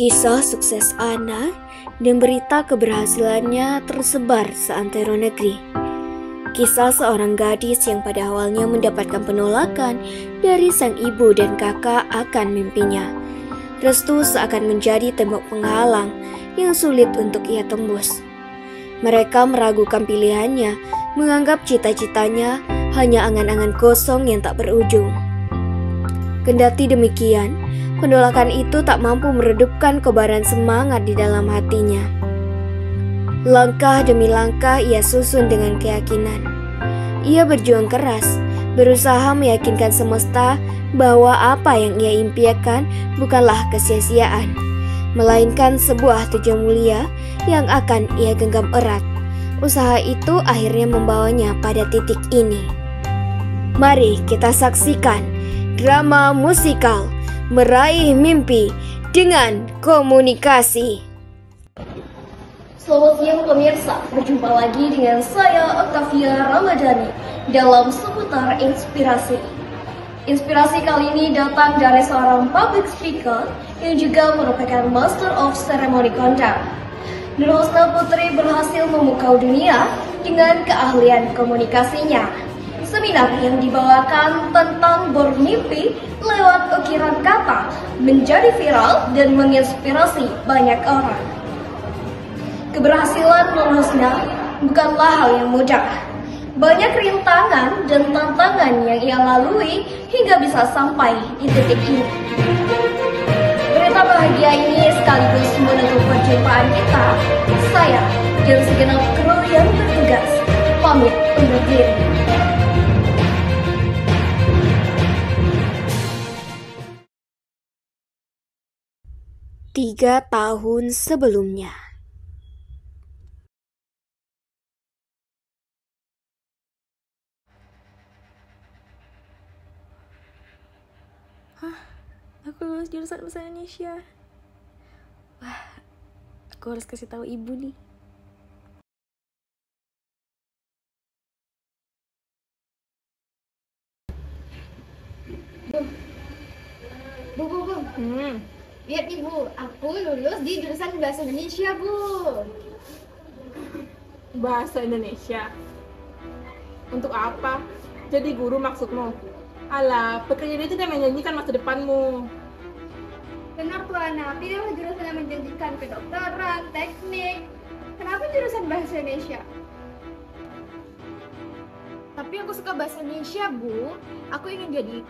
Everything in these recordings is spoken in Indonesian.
Kisah sukses Ana dan berita keberhasilannya tersebar seantero negeri. Kisah seorang gadis yang pada awalnya mendapatkan penolakan dari sang ibu dan kakak akan mimpinya. Restu seakan menjadi tembok penghalang yang sulit untuk ia tembus. Mereka meragukan pilihannya, menganggap cita-citanya hanya angan-angan kosong yang tak berujung. Kendati demikian, penolakan itu tak mampu meredupkan kobaran semangat di dalam hatinya. Langkah demi langkah ia susun dengan keyakinan. Ia berjuang keras, berusaha meyakinkan semesta bahwa apa yang ia impikan bukanlah kesia-siaan, melainkan sebuah tujuan mulia yang akan ia genggam erat. Usaha itu akhirnya membawanya pada titik ini. Mari kita saksikan drama musikal Meraih Mimpi dengan Komunikasi. Selamat siang pemirsa, berjumpa lagi dengan saya Octavia Ramadhani dalam seputar inspirasi. Inspirasi kali ini datang dari seorang public speaker yang juga merupakan Master of Ceremony Conduct. Nur Husna Putri berhasil memukau dunia dengan keahlian komunikasinya. Seminar yang dibawakan tentang bermimpi lewat ukiran kata menjadi viral dan menginspirasi banyak orang. Keberhasilan Nur Husna bukanlah hal yang mudah. Banyak rintangan dan tantangan yang ia lalui hingga bisa sampai di titik ini. Berita bahagia ini sekaligus menutup perjumpaan kita. Saya dan segenap kru yang bertugas pamit undur diri. 3 tahun sebelumnya. Aku lulus jurusan bahasa Indonesia. Wah, aku harus kasih tahu ibu nih. Bu. Lihat nih Bu, aku lulus di jurusan Bahasa Indonesia, Bu. Bahasa Indonesia? Untuk apa? Jadi guru maksudmu? Alah, pekerjaan itu yang menjanjikan masa depanmu. Kenapa anak? Pilihlah jurusan yang menjanjikan, kedokteran, teknik. Kenapa jurusan Bahasa Indonesia? Tapi aku suka bahasa Indonesia, Bu. Aku ingin jadi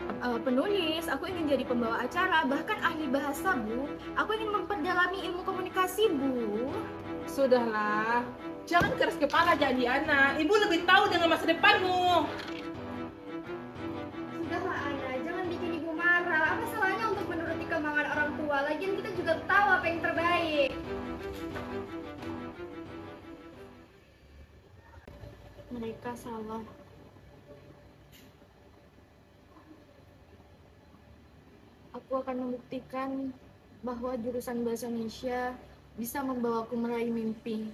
penulis, aku ingin jadi pembawa acara, bahkan ahli bahasa, Bu. Aku ingin memperdalami ilmu komunikasi, Bu. Sudahlah, jangan keras kepala jadi anak. Ibu lebih tahu dengan masa depanmu. Sudahlah, Ana. Jangan bikin ibu marah. Apa salahnya untuk menuruti kemauan orang tua? Lagian kita juga tahu apa yang terbaik. Mereka salah. Aku akan membuktikan bahwa jurusan bahasa Indonesia bisa membawaku meraih mimpi.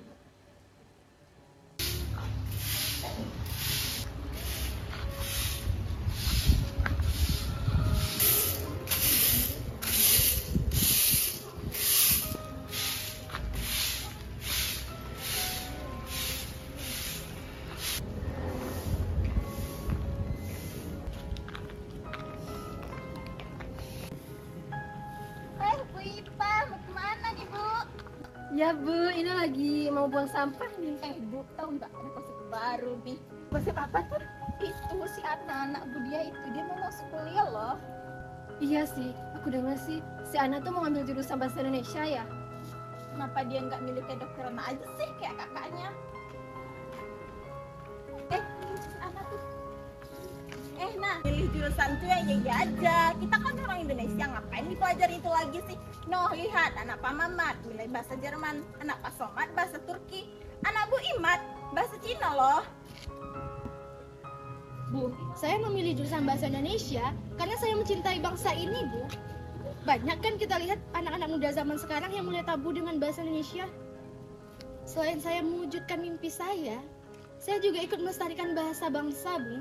Bu Ipa, mau kemana nih, Bu? Ya Bu, ini lagi mau buang sampah nih. Bu, tahu nggak ada gosip baru nih? Gosip apa tuh? Itu si anak Bu dia itu, dia mau masuk kuliah loh. Iya sih, aku dengar sih si Ana tuh mau ngambil jurusan bahasa Indonesia ya. Kenapa dia nggak milih kedokteran aja sih kayak kakaknya? Si anak tuh. Nah, milih jurusan tuh yang iya aja. Kita kan orang Indonesia, ngapain dipelajari itu lagi sih? Noh, lihat, anak Pak Mamat milih bahasa Jerman, anak Pak Somad bahasa Turki, anak Bu Imat bahasa Cina loh. Bu, saya memilih jurusan bahasa Indonesia karena saya mencintai bangsa ini, Bu. Banyak kan kita lihat anak-anak muda zaman sekarang yang mulai tabu dengan bahasa Indonesia. Selain saya mewujudkan mimpi saya juga ikut melestarikan bahasa bangsa, Bu.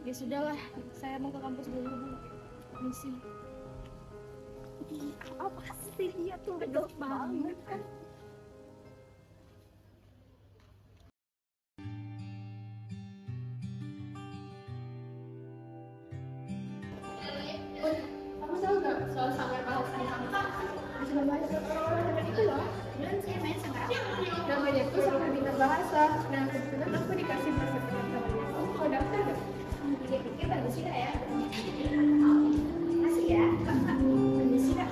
Ya sudahlah, saya mau ke kampus dulu, Bu. Misi. Apa sih dia tuh bedok banget kan? Kamu tahu nggak soal sanggar bahasa di kampus? Di Surabaya ada orang-orang hebat itu loh. Dan saya main sanggar apa? Namanya tuh sanggar bina bahasa. Nah kebetulan aku dikasih bahasa Korea sama dia. Kamu mau daftar nggak? Pikir-pikir bagus juga ya. Makasih ya, Kak. Bagus juga.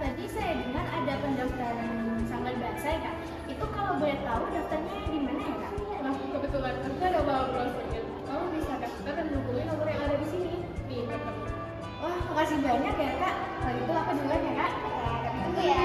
Tadi saya dengar ada pendaftaran sanggar bahasa ya, Kak. Itu kalau boleh tahu daftarnya di mana ya, Kak? Nah kebetulan aku ada bawa brosurnya. Kamu bisa daftar dan hubungi nomor yang ada di sini. Nih buat kamu. Wah, makasih banyak ya, Kak. Kalau gitu aku duluan ya, Kak. Kami tunggu ya.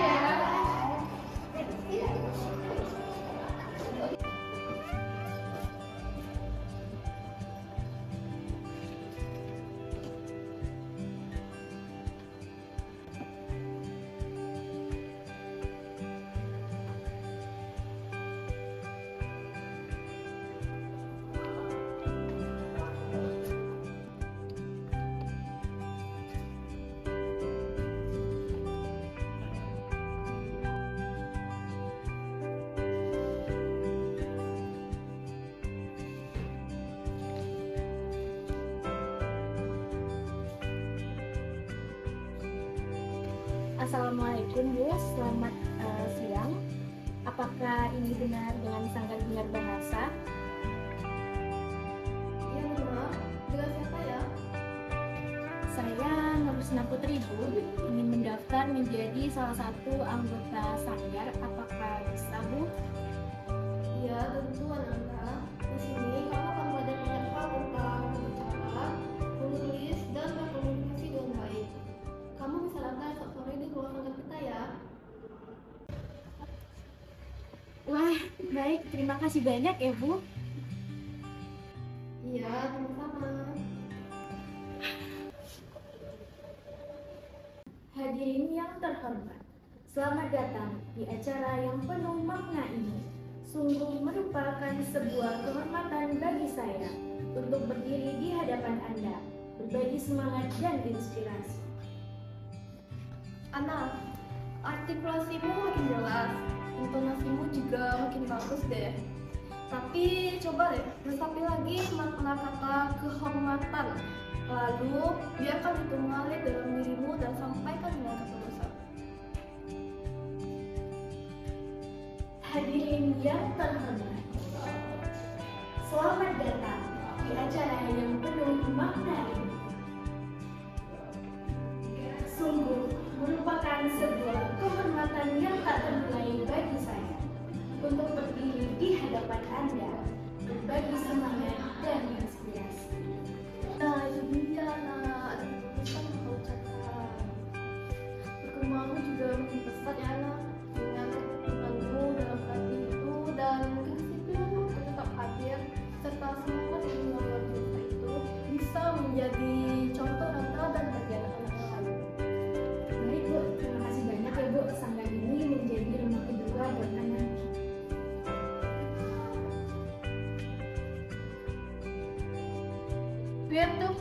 Assalamualaikum Bu, selamat siang. Apakah ini benar dengan Sanggar Binar Bahasa? Iya benar. Dengan siapa ya? Saya Nurusna Putri Bu, ingin mendaftar menjadi salah satu anggota Sanggar. Apakah bisa Bu? Iya tentu Ananda. Di sini kamu akan belajar banyak hal tentang berbicara, menulis, dan berkomunikasi dengan baik. Kamu bisa datang esok sore di ruang sanggar kita ya. Wah, baik. Terima kasih banyak ya Bu. Iya, sama-sama. Hadirin yang terhormat, selamat datang di acara yang penuh makna ini. Sungguh merupakan sebuah kehormatan bagi saya untuk berdiri di hadapan Anda, berbagi semangat dan inspirasi. Ana, artikulasimu makin jelas, intonasimu juga makin bagus deh. Tapi coba deh, resapi lagi makna kata kehormatan. Lalu, biarkan itu mengalir dalam dirimu dan sampaikan dengan ketulusan. Hadirin yang terhormat, selamat datang di acara yang penuh makna ini. Sungguh merupakan sebuah kehormatan yang tak ternilai bagi saya untuk berdiri di hadapan Anda, berbagi semangat dan inspirasi. Nah, itu dia, Ana. Ada ketulusan kau ucapkan. Perkembanganmu juga makin pesat ya, Ana. Dengan keteguhanmu dalam hati itu dan kedisiplinanmu untuk tetap hadir serta semangat yang luar biasa itu bisa menjadi contoh dan teladan bagi anak-anak lain. Baik Bu, terima kasih banyak ya Bu. Sanggar ini menjadi rumah kedua buat anak. Lihat tuh,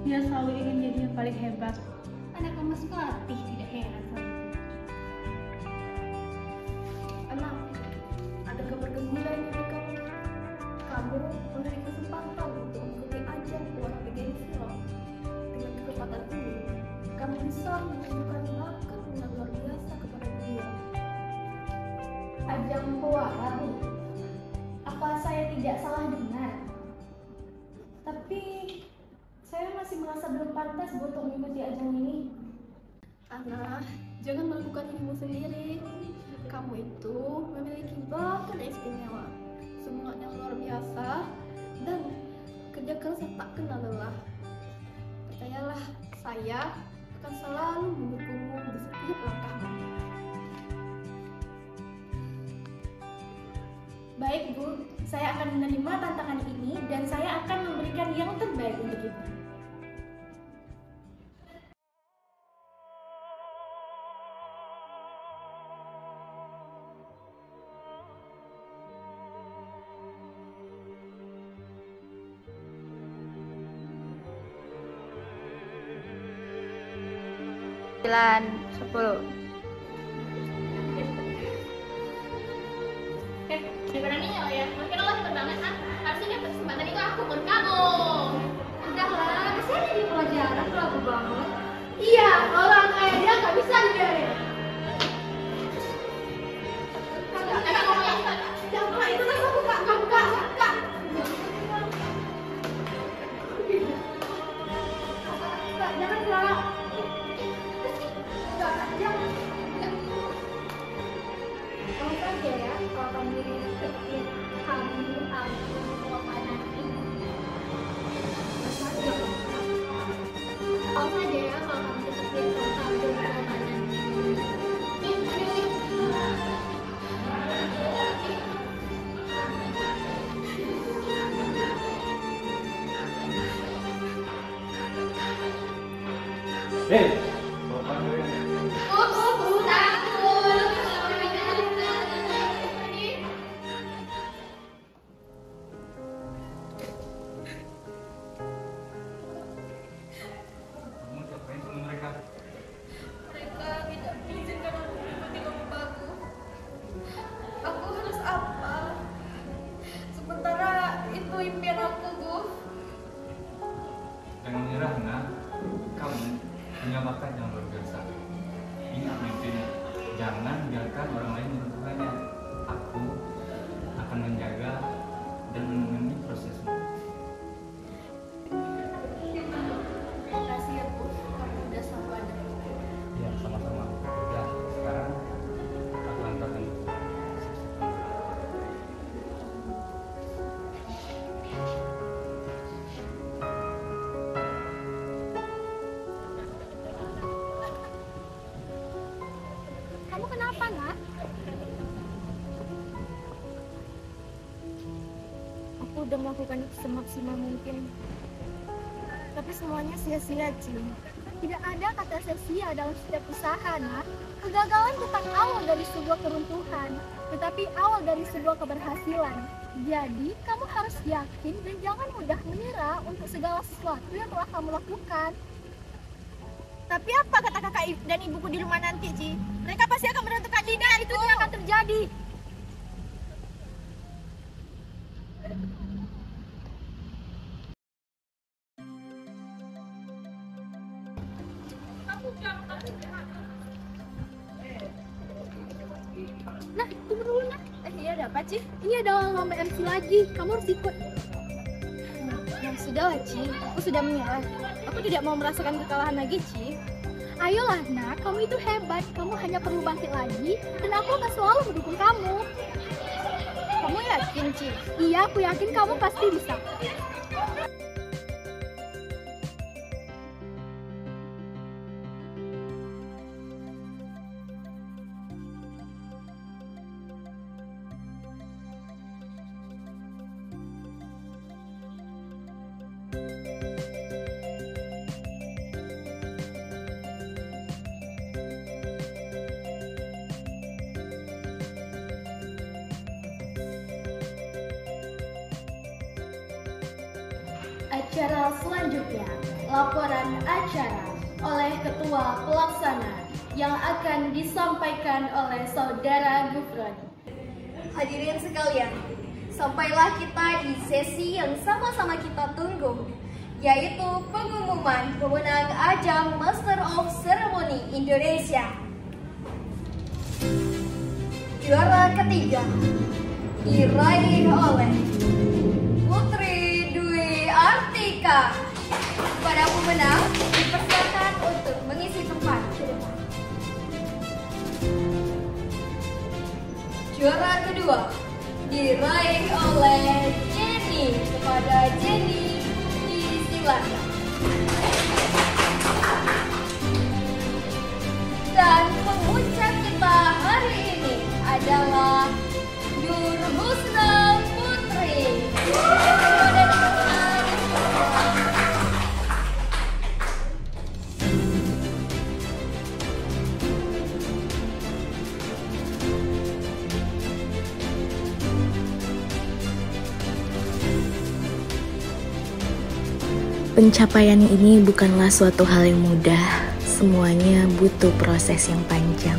dia selalu ingin jadi yang paling hebat. Anak emas pelatih, tidak heran sama itu. Anak, ada kabar gembira ini untuk kamu. Kamu memiliki kesempatan untuk mengikuti ajang olahraga gengsi loh. Dengan kesempatan ini, kamu bisa menunjukkan bakat yang luar biasa kepada dunia. Ajang pewara Bu. Apa saya tidak salah dengar? Tapi saya masih merasa belum pantas Bu untuk mengikuti ajang ini. Anak, jangan melakukan dirimu sendiri. Kamu itu memiliki bakat yang istimewa, semangat yang luar biasa, dan kerja keras yang tak kenal lelah. Percayalah, saya akan selalu mendukungmu di setiap langkahmu. Baik Bu, saya akan menerima tantangan ini dan saya akan memberikan yang terbaik untuk Ibu. 10. Beraninya lo ya, makin lo hebat banget ah. Harusnya kesempatan itu aku buat kamu. Udahlah, masih ada di pelajaran lagu banget. Iya, orang kayak dia nggak bisa dibiarin. Ada ngomongnya, jangan itu kan aku buka. Jangan keluar. Jangan. Kamu saja ya, kalau kamu deketin kamu apa nanti. Kamu saja ya, kalau kamu deketin kamu apa nanti. Hei, kamu ngapain sama mereka? Mereka tidak mengizinkan aku mengikuti lombaku. Aku harus apa? Sementara itu impian aku, Bu. Jangan menyerah, Nak. Kamu punya bakat yang luar biasa. Ingat mimpimu. Jangan biarkan orang lain menentukannya. Aku akan menjaga dan menemani prosesmu. Makasih ya, Bu. Kamu udah sabar. Ya, sama-sama. Ya, sekarang aku antarkan. Kamu kenapa, Nak? Aku udah melakukan itu semaksimal mungkin. Tapi semuanya sia-sia, Ci. Tidak ada kata sia-sia dalam setiap usaha, Nak. Kegagalan bukan awal dari sebuah keruntuhan, tetapi awal dari sebuah keberhasilan. Jadi, kamu harus yakin dan jangan mudah menyerah untuk segala sesuatu yang telah kamu lakukan. Tapi apa kata kakak dan ibuku di rumah nanti, Ci? Mereka pasti akan menentukan Dina Itu tidak akan terjadi. Nah, tunggu dulu, Nak. Iya, ada apa, Ci? Ini ada lomba MC lagi. Kamu harus ikut. Ya sudahlah, Ci. Aku sudah menyerah. Aku tidak mau merasakan kekalahan lagi, Ci. Ayolah, Nak. Kamu itu hebat. Kamu hanya perlu bangkit lagi. Dan aku akan selalu mendukung kamu. Kamu yakin, Ci? Iya, aku yakin kamu pasti bisa. Acara selanjutnya, laporan acara oleh Ketua Pelaksana yang akan disampaikan oleh Saudara Gufron. Hadirin sekalian, sampailah kita di sesi yang sama-sama kita tunggu, yaitu pengumuman pemenang ajang Master of Ceremony Indonesia. Juara ketiga diraih oleh Putri Dwi Artika. Para pemenang dipersilakan untuk mengisi tempat ke depan. Juara kedua diraih oleh Jenny. Kepada Jenny disilakan. Dan pengucap kita hari ini adalah Nur Husna Putri. Pencapaian ini bukanlah suatu hal yang mudah. semuanya butuh proses yang panjang.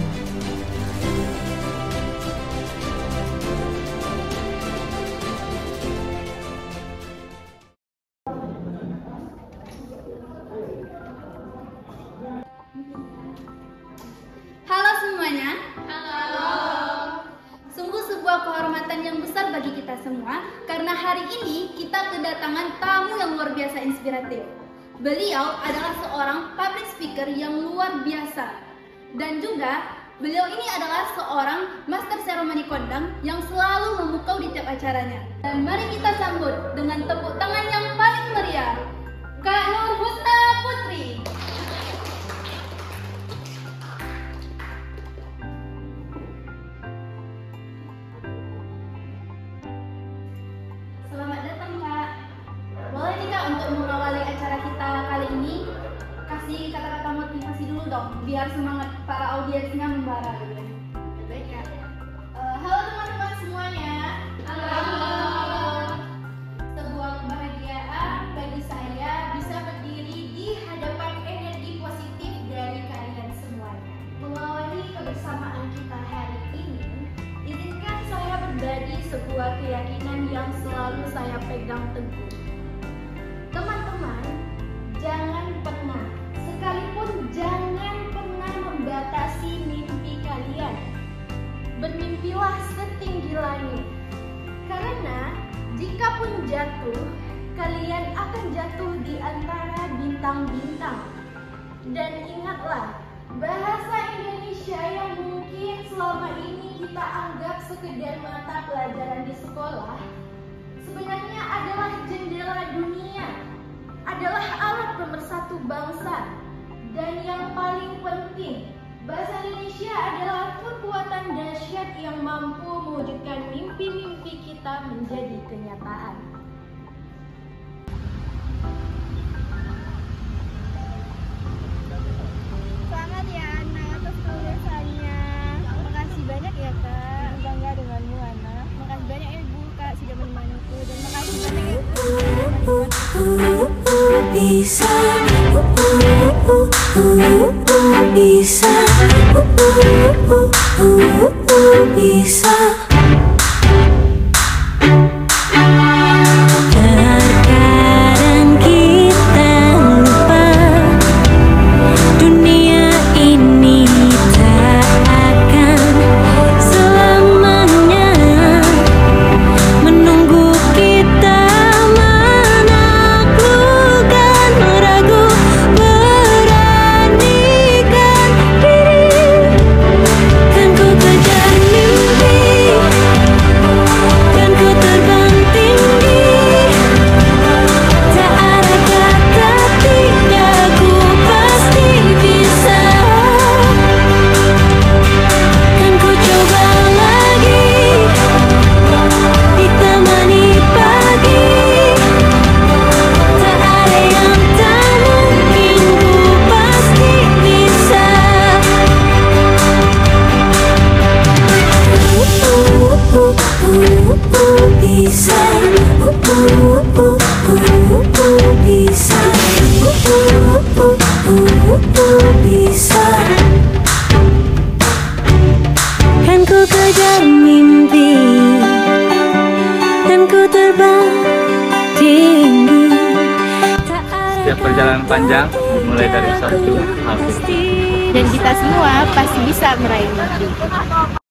Halo semuanya. Halo. Sungguh sebuah kehormatan yang besar bagi kita semua karena hari ini kita kedatangan tamu yang luar biasa inspiratif. Beliau adalah seorang public speaker yang luar biasa dan juga beliau ini adalah seorang master seremoni kondang yang selalu memukau di tiap acaranya. Dan mari kita sambut dengan tepuk tangan yang paling meriah, Kak Nur Husna Putri. Selamat datang Kak. Boleh nih Kak untuk mengawali acara kita kali ini kasih kata-kata motivasi dulu dong biar semangat para audiensnya membara gitu. Baik Kak. Halo teman-teman semuanya. Halo. Sebuah kebahagiaan bagi saya bisa berdiri di hadapan energi positif dari kalian semuanya. Mengawali kebersamaan kita hari ini, izinkan saya berbagi sebuah keyakinan yang selalu saya pegang teguh. Teman-teman, jangan pernah, sekalipun jangan pernah membatasi mimpi kalian. Bermimpilah setinggi langit. Karena jika pun jatuh, kalian akan jatuh di antara bintang-bintang. Dan ingatlah, bahasa Indonesia yang mungkin selama ini kita anggap sekedar mata pelajaran di sekolah, sebenarnya adalah jendela dunia, adalah alat pemersatu bangsa. Dan yang paling penting, bahasa Indonesia adalah kekuatan dahsyat yang mampu mewujudkan mimpi-mimpi kita menjadi kenyataan. Selamat ya Ana atas kelulusannya. Makasih banyak ya Kak. Bangga denganmu Ana. Makasih banyak ya Ibu Kak sudah menemaniku dan makasih banyak ya Bisa, bisa, bisa. Terkadang kita lupa dunia ini tak akan selamanya menunggu kita menaklukkan ragu, beranikan diri. Kan ku kejar mimpi, kan ku terbang tinggi. Tak ada kata tidak, ku pasti bisa. Kan ku coba lagi, ditemani pagi. Tak ada yang tak mungkin, ku pasti bisa. Bisa, bisa, bisa. Kan ku kejar mimpi, kan ku terbang tinggi. Setiap perjalanan panjang mulai dari satu hal kecil. dan kita semua pasti bisa meraih mimpi.